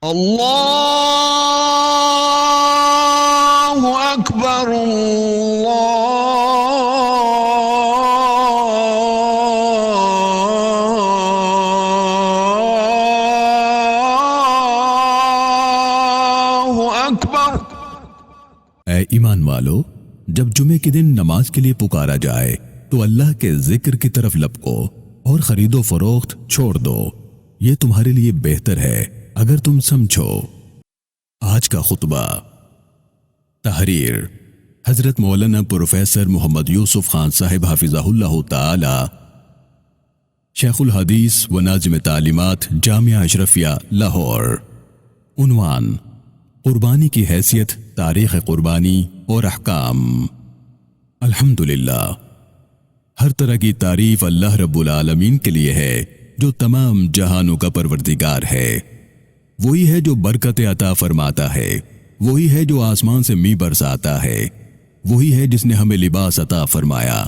اللہ اکبر اللہ اکبر۔ اے ایمان والو، جب جمعے کے دن نماز کے لیے پکارا جائے تو اللہ کے ذکر کی طرف لپکو اور خرید و فروخت چھوڑ دو، یہ تمہارے لیے بہتر ہے اگر تم سمجھو۔ آج کا خطبہ۔ تحریر حضرت مولانا پروفیسر محمد یوسف خان صاحب حافظہ اللہ تعالی، شیخ الحدیث و ناظم تعلیمات جامعہ اشرفیہ لاہور۔ عنوان: قربانی کی حیثیت، تاریخ قربانی اور احکام۔ الحمدللہ، ہر طرح کی تعریف اللہ رب العالمین کے لیے ہے جو تمام جہانوں کا پروردگار ہے۔ وہی ہے جو برکت عطا فرماتا ہے، وہی ہے جو آسمان سے می برساتا ہے، وہی ہے جس نے ہمیں لباس عطا فرمایا،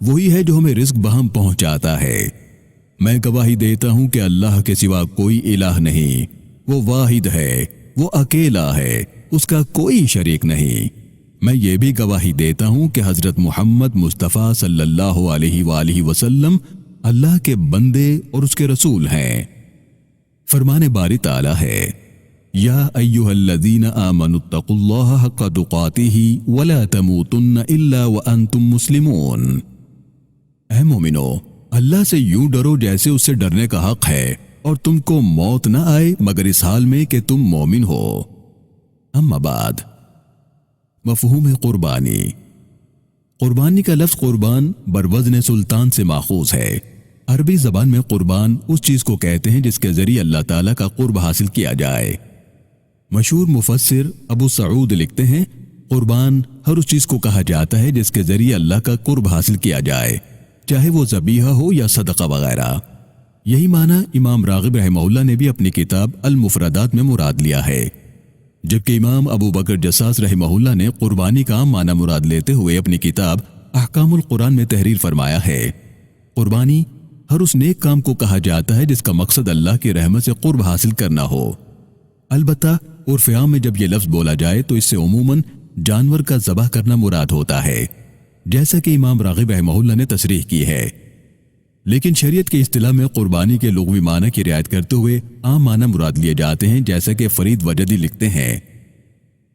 وہی ہے جو ہمیں رزق بہم پہنچاتا ہے۔ میں گواہی دیتا ہوں کہ اللہ کے سوا کوئی الہ نہیں، وہ واحد ہے، وہ اکیلا ہے، اس کا کوئی شریک نہیں۔ میں یہ بھی گواہی دیتا ہوں کہ حضرت محمد مصطفیٰ صلی اللہ علیہ وآلہ وسلم اللہ کے بندے اور اس کے رسول ہیں۔ فرمان باری تعالی ہے: یا ایھا الذین آمنوا اتقوا اللہ حق تقاتہ ولا تموتن الا وانتم مسلمون۔ اے مومنو، اللہ سے یوں ڈرو جیسے اس سے ڈرنے کا حق ہے، اور تم کو موت نہ آئے مگر اس حال میں کہ تم مومن ہو۔ اما بعد، مفہوم قربانی۔ قربانی کا لفظ قربان بروزن سلطان سے ماخوذ ہے۔ عربی زبان میں قربان اس چیز کو کہتے ہیں جس کے ذریعے اللہ تعالیٰ کا قرب حاصل کیا جائے۔ مشہور مفسر ابو سعود لکھتے ہیں، قربان ہر اس چیز کو کہا جاتا ہے جس کے ذریعے اللہ کا قرب حاصل کیا جائے، چاہے وہ ذبیحہ ہو یا صدقہ وغیرہ۔ یہی معنی امام راغب رحمہ اللہ نے بھی اپنی کتاب المفردات میں مراد لیا ہے، جبکہ امام ابو بکر جساس رحمہ اللہ نے قربانی کا عام معنی مراد لیتے ہوئے اپنی کتاب احکام القرآن میں تحریر فرمایا ہے۔ قربانی ہر اس نیک کام کو کہا جاتا ہے جس کا مقصد اللہ کی رحمت سے قرب حاصل کرنا ہو۔ البتہ عرف عام میں جب یہ لفظ بولا جائے تو اس سے عموماً جانور کا ذبح کرنا مراد ہوتا ہے، جیسا کہ امام راغب رحمہ اللہ نے تصریح کی ہے۔ لیکن شریعت کی اصطلاح میں قربانی کے لغوی معنی کی رعایت کرتے ہوئے عام معنی مراد لیے جاتے ہیں، جیسا کہ فرید وجدی لکھتے ہیں۔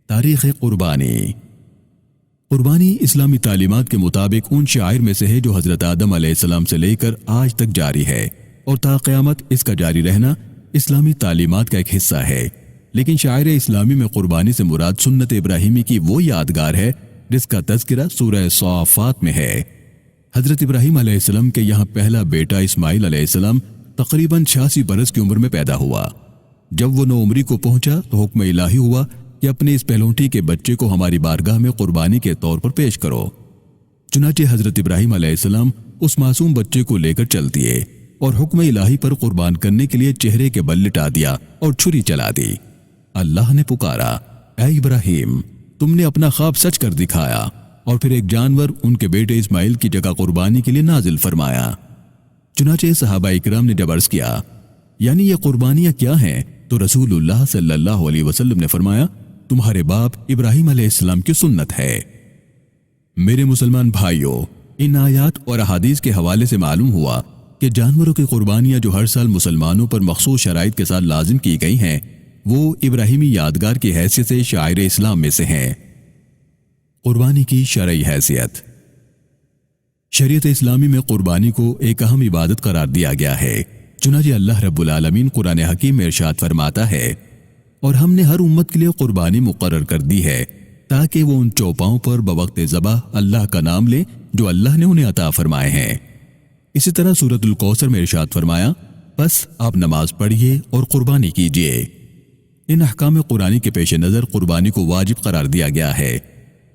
تاریخ قربانی۔ قربانی اسلامی تعلیمات کے مطابق ان شعائر میں سے ہے جو حضرت آدم علیہ السلام سے لے کر آج تک جاری ہے، اور تا قیامت اس کا جاری رہنا اسلامی تعلیمات کا ایک حصہ ہے۔ لیکن شاعر اسلامی میں قربانی سے مراد سنت ابراہیمی کی وہ یادگار ہے جس کا تذکرہ سورہ صافات میں ہے۔ حضرت ابراہیم علیہ السلام کے یہاں پہلا بیٹا اسماعیل علیہ السلام تقریباً 86 برس کی عمر میں پیدا ہوا۔ جب وہ نوعمری کو پہنچا تو حکم الہی ہوا کہ اپنے اس پہلوٹی کے بچے کو ہماری بارگاہ میں قربانی کے طور پر پیش کرو۔ چنانچہ حضرت ابراہیم علیہ السلام اس معصوم بچے کو لے کر چل دیے اور حکم الہی پر قربان کرنے کے لیے چہرے کے بل لٹا دیا اور چھری چلا دی۔ اللہ نے پکارا، اے ابراہیم، تم نے اپنا خواب سچ کر دکھایا، اور پھر ایک جانور ان کے بیٹے اسماعیل کی جگہ قربانی کے لیے نازل فرمایا۔ چنانچہ صحابہ اکرام نے جب عرض کیا، یعنی یہ قربانیاں کیا ہیں؟ تو رسول اللہ صلی اللہ علیہ وسلم نے فرمایا، تمہارے باپ ابراہیم علیہ السلام کی سنت ہے۔ میرے مسلمان بھائیوں، ان آیات اور احادیث کے حوالے سے معلوم ہوا کہ جانوروں کی قربانیاں جو ہر سال مسلمانوں پر مخصوص شرائط کے ساتھ لازم کی گئی ہیں، وہ ابراہیمی یادگار کی حیثیت سے شاعر اسلام میں سے ہیں۔ قربانی کی شرعی حیثیت۔ شریعت اسلامی میں قربانی کو ایک اہم عبادت قرار دیا گیا ہے۔ چنانچہ اللہ رب العالمین قرآن حکیم میں ارشاد فرماتا ہے، اور ہم نے ہر امت کے لیے قربانی مقرر کر دی ہے تاکہ وہ ان چوپاؤں پر بوقت ذبح اللہ کا نام لیں جو اللہ نے انہیں عطا فرمائے ہیں۔ اسی طرح سورۃ الکوثر میں ارشاد فرمایا، بس آپ نماز پڑھیے اور قربانی کیجیے۔ ان احکام قرآنی کے پیش نظر قربانی کو واجب قرار دیا گیا ہے،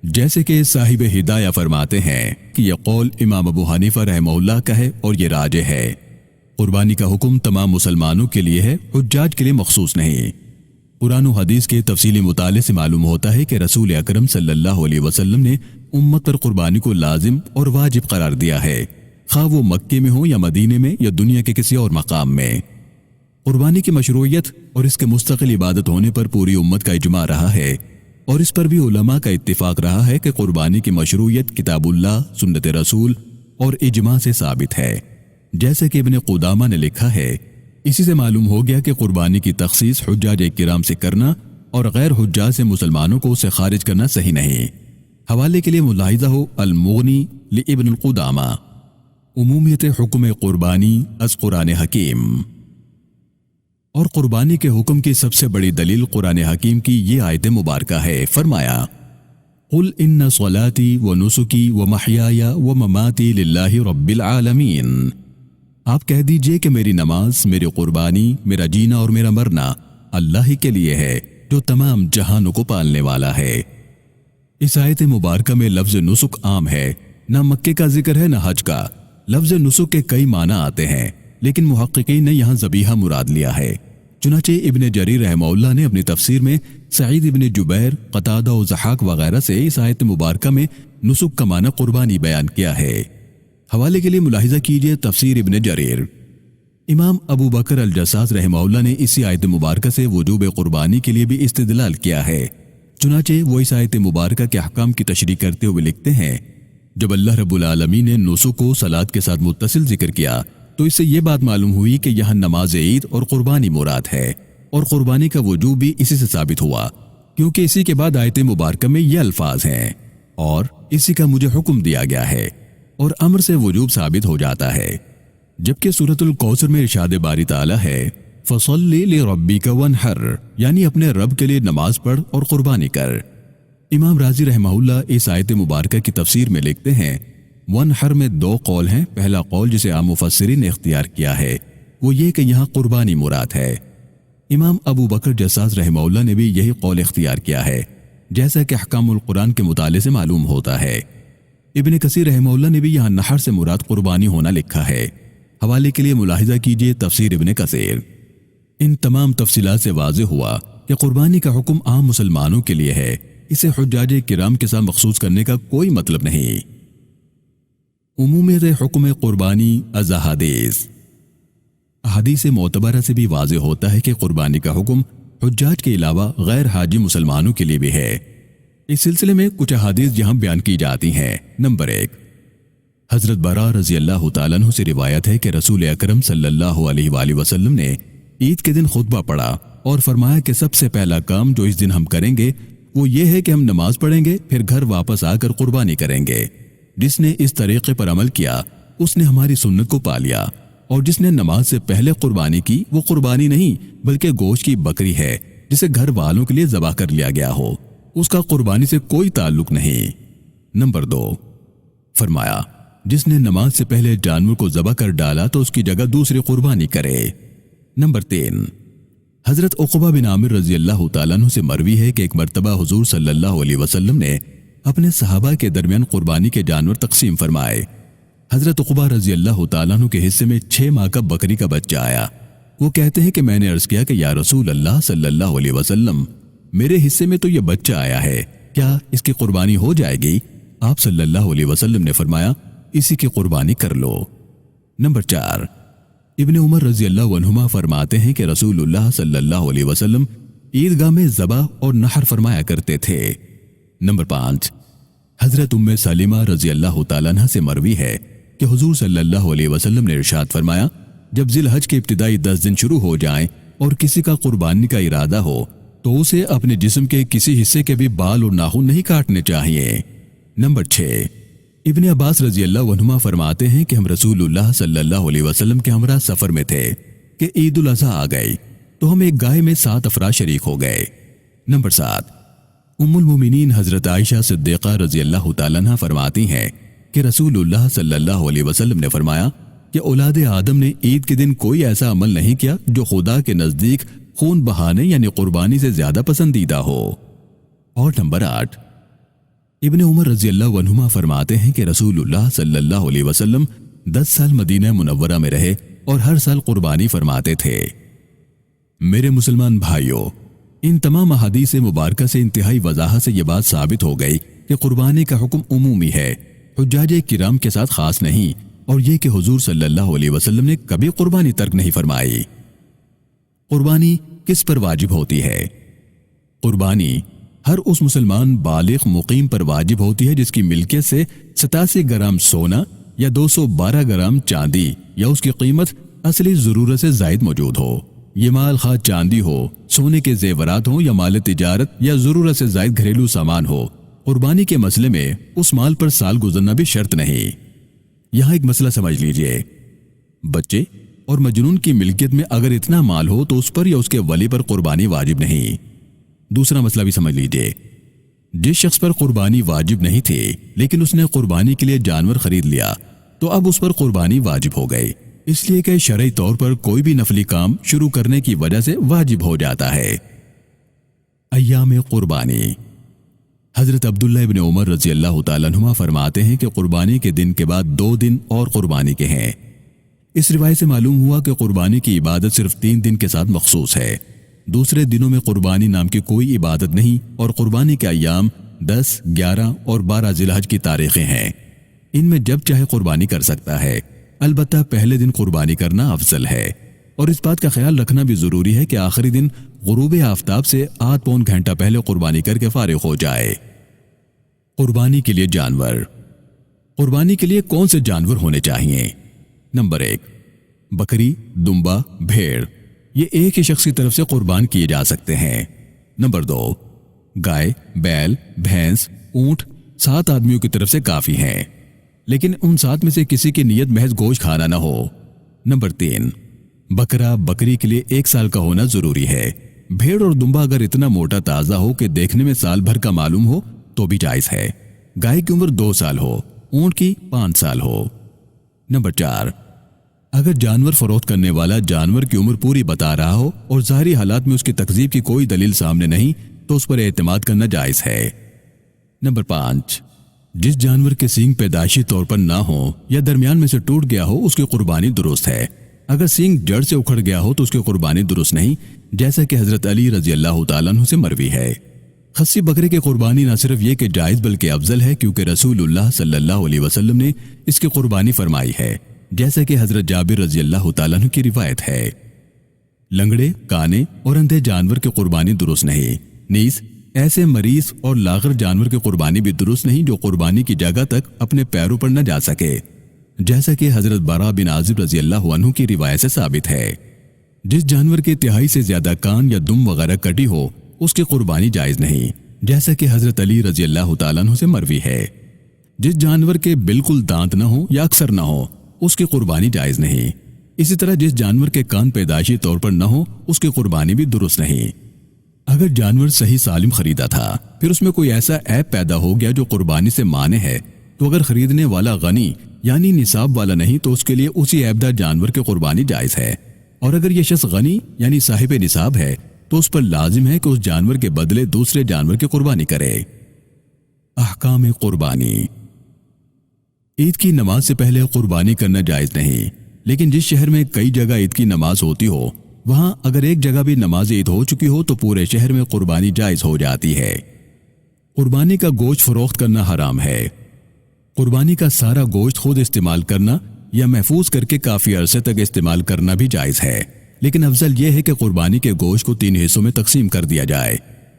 جیسے کہ صاحب ہدایہ فرماتے ہیں کہ یہ قول امام ابو حنیفہ رحمہ اللہ کا ہے اور یہ راجح ہے۔ قربانی کا حکم تمام مسلمانوں کے لیے ہے، حجاج کے لیے مخصوص نہیں۔ قرآن و حدیث کے تفصیلی مطالعے سے معلوم ہوتا ہے کہ رسول اکرم صلی اللہ علیہ وسلم نے امت پر قربانی کو لازم اور واجب قرار دیا ہے، خواہ وہ مکے میں ہو یا مدینے میں یا دنیا کے کسی اور مقام میں۔ قربانی کی مشروعیت اور اس کے مستقل عبادت ہونے پر پوری امت کا اجماع رہا ہے، اور اس پر بھی علماء کا اتفاق رہا ہے کہ قربانی کی مشروعیت کتاب اللہ، سنت رسول اور اجماع سے ثابت ہے۔ جیسے کہ ابن قدامہ نے لکھا ہے، اسی سے معلوم ہو گیا کہ قربانی کی تخصیص حجاج کرام سے کرنا اور غیر حجاج سے مسلمانوں کو اسے خارج کرنا صحیح نہیں۔ حوالے کے لیے ملاحظہ ہو المغنی لابن القدامہ۔ عمومیت حکم قربانی از قرآن حکیم۔ اور قربانی کے حکم کی سب سے بڑی دلیل قرآن حکیم کی یہ آیت مبارکہ ہے۔ فرمایا قل ان صلاتی و نسکی و محیای و مماتی للہ رب العالمین۔ آپ کہہ دیجئے کہ میری نماز، میری قربانی، میرا جینا اور میرا مرنا اللہ ہی کے لیے ہے جو تمام جہانوں کو پالنے والا ہے۔ اس آیت مبارکہ میں لفظ نسک عام ہے، نہ مکے کا ذکر ہے نہ حج کا۔ لفظ نسک کے کئی معنی آتے ہیں، لیکن محققین نے یہاں ذبیحہ مراد لیا ہے۔ چنانچہ ابن جریر رحمہ اللہ نے اپنی تفسیر میں سعید ابن جبیر، قتادہ و ضحاک وغیرہ سے اس آیت مبارکہ میں نسک کا معنی قربانی بیان کیا ہے۔ حوالے کے لیے ملاحظہ کیجئے تفسیر ابن جریر۔ امام ابو بکر الجساس رحمہ اللہ نے اسی آیت مبارکہ سے وجوب قربانی کے لیے بھی استدلال کیا ہے۔ چنانچہ وہ اس آیت مبارکہ کے احکام کی تشریح کرتے ہوئے لکھتے ہیں، جب اللہ رب العالمین نے نسک کو صلاۃ کے ساتھ متصل ذکر کیا تو اس سے یہ بات معلوم ہوئی کہ یہاں نماز عید اور قربانی مراد ہے، اور قربانی کا وجوب بھی اسی سے ثابت ہوا، کیونکہ اسی کے بعد آیت مبارکہ میں یہ الفاظ ہیں، اور اسی کا مجھے حکم دیا گیا ہے، اور امر سے وجوب ثابت ہو جاتا ہے۔ جبکہ سورۃ الکوثر میں ارشاد باری تعالیٰ ہے فَصَلِّ لِرَبِّكَ وَانْحَرْ، یعنی اپنے رب کے لیے نماز پڑھ اور قربانی کر۔ امام رازی رحمہ اللہ اس آیت مبارکہ کی تفسیر میں لکھتے ہیں، وَانْحَرْ میں دو قول ہیں۔ پہلا قول جسے عام مفسرین نے اختیار کیا ہے وہ یہ کہ یہاں قربانی مراد ہے۔ امام ابو بکر جساس رحمہ اللہ نے بھی یہی قول اختیار کیا ہے، جیسا کہ احکام القرآن کے مطالعے سے معلوم ہوتا ہے۔ ابن کثیر رحمہ اللہ نے بھی یہاں نحر سے مراد قربانی ہونا لکھا ہے۔ حوالے کے لیے ملاحظہ کیجئے تفسیر ابن کثیر۔ ان تمام تفصیلات سے واضح ہوا کہ قربانی کا حکم عام مسلمانوں کے لیے ہے، اسے حجاج کرام کے ساتھ مخصوص کرنے کا کوئی مطلب نہیں۔ عمومیت حکم قربانی از احادیث۔ احادیث معتبرہ سے بھی واضح ہوتا ہے کہ قربانی کا حکم حجاج کے علاوہ غیر حاجی مسلمانوں کے لیے بھی ہے۔ اس سلسلے میں کچھ احادیث یہاں بیان کی جاتی ہیں۔ نمبر 1، حضرت براء رضی اللہ تعالیٰ عنہ سے روایت ہے کہ رسول اکرم صلی اللہ علیہ وآلہ وسلم نے عید کے دن خطبہ پڑھا اور فرمایا کہ سب سے پہلا کام جو اس دن ہم کریں گے وہ یہ ہے کہ ہم نماز پڑھیں گے، پھر گھر واپس آ کر قربانی کریں گے۔ جس نے اس طریقے پر عمل کیا اس نے ہماری سنت کو پا لیا، اور جس نے نماز سے پہلے قربانی کی وہ قربانی نہیں بلکہ گوشت کی بکری ہے جسے گھر والوں کے لیے ذبح کر لیا گیا ہو، اس کا قربانی سے کوئی تعلق نہیں۔ نمبر 2، فرمایا جس نے نماز سے پہلے جانور کو ذبح کر ڈالا تو اس کی جگہ دوسری قربانی کرے۔ نمبر 3، حضرت عقبہ بن عامر رضی اللہ تعالیٰ عنہ سے مروی ہے کہ ایک مرتبہ حضور صلی اللہ علیہ وسلم نے اپنے صحابہ کے درمیان قربانی کے جانور تقسیم فرمائے۔ حضرت عقبہ رضی اللہ تعالیٰ عنہ کے حصے میں 6 ماہ کا بکری کا بچہ آیا۔ وہ کہتے ہیں کہ میں نے عرض کیا کہ یا رسول اللہ صلی اللہ علیہ وسلم، میرے حصے میں تو یہ بچہ آیا ہے، کیا اس کی قربانی ہو جائے گی؟ آپ صلی اللہ علیہ وسلم نے فرمایا اسی کی قربانی کر لو۔ نمبر 4، ابن عمر رضی اللہ عنہما فرماتے ہیں کہ رسول اللہ صلی اللہ علیہ وسلم عیدگاہ میں ذبح اور نحر فرمایا کرتے تھے۔ نمبر 5، حضرت ام سلمہ رضی اللہ تعالیٰ عنہ سے مروی ہے کہ حضور صلی اللہ علیہ وسلم نے ارشاد فرمایا جب ذی الحج کے ابتدائی 10 دن شروع ہو جائیں اور کسی کا قربانی کا ارادہ ہو تو اسے اپنے جسم کے کسی حصے کے بھی بال اور ناخن نہیں کاٹنے چاہیے۔ نمبر 6، ابن عباس رضی اللہ عنہما فرماتے ہیں کہ ہم رسول اللہ صلی اللہ علیہ وسلم کے ہمراہ سفر میں تھے کہ عید الاضحیٰ آ گئی تو ہم ایک گائے میں 7 افراد شریک ہو گئے۔ نمبر 7، ام المومنین حضرت عائشہ صدیقہ رضی اللہ تعالیٰ عنہ فرماتی ہیں کہ رسول اللہ صلی اللہ علیہ وسلم نے فرمایا کہ اولاد آدم نے عید کے دن کوئی ایسا عمل نہیں کیا جو خدا کے نزدیک خون بہانے یعنی قربانی سے زیادہ پسندیدہ ہو۔ اور نمبر 8، ابن عمر رضی اللہ عنہما فرماتے ہیں کہ رسول اللہ صلی اللہ علیہ وسلم 10 سال مدینہ منورہ میں رہے اور ہر سال قربانی فرماتے تھے۔ میرے مسلمان بھائیوں، ان تمام احادیث مبارکہ سے انتہائی وضاحت سے یہ بات ثابت ہو گئی کہ قربانی کا حکم عمومی ہے، حجاج کرام کے ساتھ خاص نہیں، اور یہ کہ حضور صلی اللہ علیہ وسلم نے کبھی قربانی ترک نہیں فرمائی۔ قربانی کس پر واجب ہوتی ہے؟ قربانی ہر اس مسلمان بالغ مقیم پر واجب ہوتی ہے جس کی ملکیت سے 87 گرام سونا یا 212 گرام چاندی یا اس کی قیمت اصلی ضرورت سے زائد موجود ہو۔ یہ مال خواہ چاندی ہو، سونے کے زیورات ہوں یا مال تجارت یا ضرورت سے زائد گھریلو سامان ہو، قربانی کے مسئلے میں اس مال پر سال گزرنا بھی شرط نہیں۔ یہاں ایک مسئلہ سمجھ لیجئے، بچے اور مجنون کی ملکیت میں اگر اتنا مال ہو تو اس پر یا اس کے ولی پر قربانی واجب نہیں۔ دوسرا مسئلہ بھی سمجھ لیجئے، جس شخص پر قربانی واجب نہیں تھی لیکن اس نے قربانی کے لیے جانور خرید لیا تو اب اس پر قربانی واجب ہو گئی، اس لیے کہ شرعی طور پر کوئی بھی نفلی کام شروع کرنے کی وجہ سے واجب ہو جاتا ہے۔ ایام قربانی۔ حضرت عبداللہ ابن عمر رضی اللہ تعالیٰ عنہما فرماتے ہیں کہ قربانی کے دن کے بعد 2 دن اور قربانی کے ہیں۔ اس روایت سے معلوم ہوا کہ قربانی کی عبادت صرف 3 دن کے ساتھ مخصوص ہے، دوسرے دنوں میں قربانی نام کی کوئی عبادت نہیں، اور قربانی کے ایام 10، 11 اور 12 ذی الحج کی تاریخیں ہیں۔ ان میں جب چاہے قربانی کر سکتا ہے، البتہ پہلے دن قربانی کرنا افضل ہے، اور اس بات کا خیال رکھنا بھی ضروری ہے کہ آخری دن غروب آفتاب سے 8 پون گھنٹہ پہلے قربانی کر کے فارغ ہو جائے۔ قربانی کے لیے جانور۔ قربانی کے لیے کون سے جانور ہونے چاہیے؟ نمبر 1، بکری، دمبا، بھیڑ، یہ ایک ہی شخص کی طرف سے قربان کیے جا سکتے ہیں۔ نمبر 2، گائے، بیل، بھینس، اونٹ 7 آدمیوں کی طرف سے کافی ہیں، لیکن ان 7 میں سے کسی کی نیت محض گوشت کھانا نہ ہو۔ نمبر 3، بکرا، بکری کے لیے 1 سال کا ہونا ضروری ہے۔ بھیڑ اور دمبا اگر اتنا موٹا تازہ ہو کہ دیکھنے میں سال بھر کا معلوم ہو تو بھی جائز ہے۔ گائے کی عمر 2 سال ہو، اونٹ کی 5 سال ہو۔ نمبر 4، اگر جانور فروخت کرنے والا جانور کی عمر پوری بتا رہا ہو اور ظاہری حالات میں اس کی تکذیب کی کوئی دلیل سامنے نہیں تو اس پر اعتماد کرنا جائز ہے۔ نمبر 5، جس جانور کے سینگ پیدائشی طور پر نہ ہو یا درمیان میں سے ٹوٹ گیا ہو اس کی قربانی درست ہے، اگر سینگ جڑ سے اکھڑ گیا ہو تو اس کی قربانی درست نہیں، جیسا کہ حضرت علی رضی اللہ تعالیٰ عنہ سے مروی ہے۔ خصی بکرے کی قربانی نہ صرف یہ کہ جائز بلکہ افضل ہے کیونکہ رسول اللہ صلی اللہ علیہ وسلم نے اس کی قربانی فرمائی ہے، جیسا کہ حضرت جابر رضی اللہ تعالیٰ عنہ کی روایت ہے۔ لنگڑے، کانے اور اندھے جانور کی قربانی درست نہیں، نیز ایسے مریض اور لاغر جانور کی قربانی بھی درست نہیں جو قربانی کی جگہ تک اپنے پیروں پر نہ جا سکے، جیسا کہ حضرت براء بن عازب رضی اللہ عنہ کی روایت سے ثابت ہے۔ جس جانور کے تہائی سے زیادہ کان یا دم وغیرہ کٹی ہو اس کی قربانی جائز نہیں، جیسا کہ حضرت علی رضی اللہ تعالیٰ عنہ سے مروی ہے۔ جس جانور کے بالکل دانت نہ ہو یا اکثر نہ ہو اس کی قربانی جائز نہیں۔ اسی طرح جس جانور کے کان پیدائشی طور پر نہ ہو اس کی قربانی بھی درست نہیں۔ اگر جانور صحیح سالم خریدا تھا پھر اس میں کوئی ایسا عیب پیدا ہو گیا جو قربانی سے مانع ہے تو اگر خریدنے والا غنی یعنی نصاب والا نہیں تو اس کے لیے اسی عیب دار جانور کی قربانی جائز ہے، اور اگر یہ شخص غنی یعنی صاحب نصاب ہے تو اس پر لازم ہے کہ اس جانور کے بدلے دوسرے جانور کی قربانی کرے۔ احکام قربانی۔ عید کی نماز سے پہلے قربانی کرنا جائز نہیں، لیکن جس شہر میں کئی جگہ عید کی نماز ہوتی ہو وہاں اگر ایک جگہ بھی نماز عید ہو چکی ہو تو پورے شہر میں قربانی جائز ہو جاتی ہے۔ قربانی کا گوشت فروخت کرنا حرام ہے۔ قربانی کا سارا گوشت خود استعمال کرنا یا محفوظ کر کے کافی عرصے تک استعمال کرنا بھی جائز ہے، لیکن افضل یہ ہے کہ قربانی کے گوشت کو 3 حصوں میں تقسیم کر دیا جائے،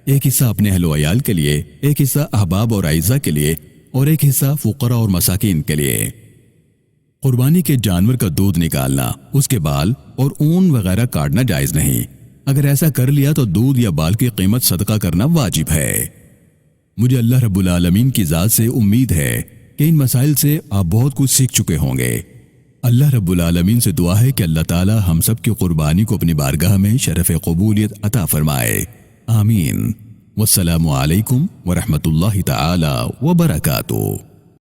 ایک حصہ اپنے اہل و عیال کے لیے، ایک حصہ احباب اور اعزاء کے لیے اور ایک حصہ فقراء اور مساکین کے لیے۔ قربانی کے جانور کا دودھ نکالنا، اس کے بال اور اون وغیرہ کاٹنا جائز نہیں، اگر ایسا کر لیا تو دودھ یا بال کی قیمت صدقہ کرنا واجب ہے۔ مجھے اللہ رب العالمین کی ذات سے امید ہے کہ ان مسائل سے آپ بہت کچھ سیکھ چکے ہوں گے۔ اللہ رب العالمین سے دعا ہے کہ اللہ تعالی ہم سب کی قربانی کو اپنی بارگاہ میں شرف قبولیت عطا فرمائے، آمین۔ والسلام علیکم ورحمۃ اللہ تعالی وبرکاتہ۔